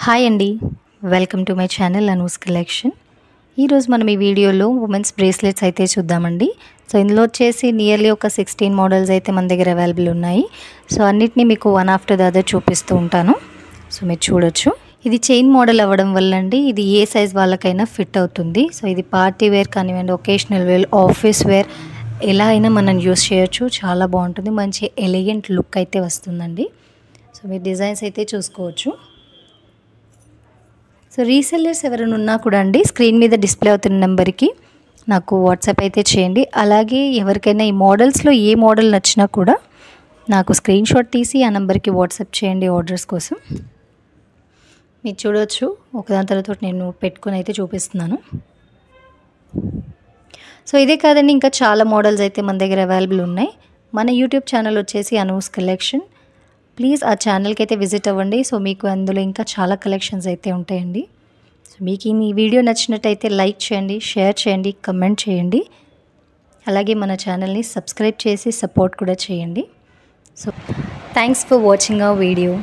Hi అండి, welcome to my channel Anu's collection. ఈరోజు మనం ఈ వీడియోలో ఉమెన్స్ బ్రేస్లెట్స్ అయితే చూద్దామండి. సో ఇందులో వచ్చేసి నియర్లీ ఒక 16 మోడల్స్ అయితే మన దగ్గర అవైలబుల్ ఉన్నాయి. సో అన్నిటినీ మీకు వన్ ఆఫ్టర్ ద అదర్ చూపిస్తూ ఉంటాను. సో మీరు చూడొచ్చు. ఇది చైన్ మోడల్ అవ్వడం వల్ల అండి ఇది ఏ సైజ్ వాళ్ళకైనా ఫిట్ అవుతుంది. సో ఇది పార్టీ వేర్ కానివ్వండి, ఒకేషనల్ వేర్, ఆఫీస్ వేర్ ఎలా అయినా మనం యూస్ చేయొచ్చు. చాలా బాగుంటుంది, మంచి ఎలిగెంట్ లుక్ అయితే వస్తుందండి. సో మీరు డిజైన్స్ అయితే చూసుకోవచ్చు. సో రీసెల్లర్స్ ఎవరైనా ఉన్నా కూడా అండి స్క్రీన్ మీద డిస్ప్లే అవుతున్న నెంబర్కి నాకు వాట్సాప్ అయితే చేయండి. అలాగే ఎవరికైనా ఈ మోడల్స్లో ఏ మోడల్ నచ్చినా కూడా నాకు స్క్రీన్ షాట్ తీసి ఆ నెంబర్కి వాట్సాప్ చేయండి ఆర్డర్స్ కోసం. మీరు చూడవచ్చు, ఒకదాని తర్వాత నేను పెట్టుకొని అయితే చూపిస్తున్నాను. సో ఇదే కాదండి, ఇంకా చాలా మోడల్స్ అయితే మన దగ్గర అవైలబుల్ ఉన్నాయి. మన యూట్యూబ్ ఛానల్ వచ్చేసి అనూస్ కలెక్షన్. ప్లీజ్ ఆ ఛానల్కి అయితే విజిట్ అవ్వండి. సో మీకు అందులో ఇంకా చాలా కలెక్షన్స్ అయితే ఉంటాయండి. సో మీకు ఈ వీడియో నచ్చినట్టయితే లైక్ చేయండి, షేర్ చేయండి, కమెంట్ చేయండి. అలాగే మన ఛానల్ని సబ్స్క్రైబ్ చేసి సపోర్ట్ కూడా చేయండి. So thanks for watching our video.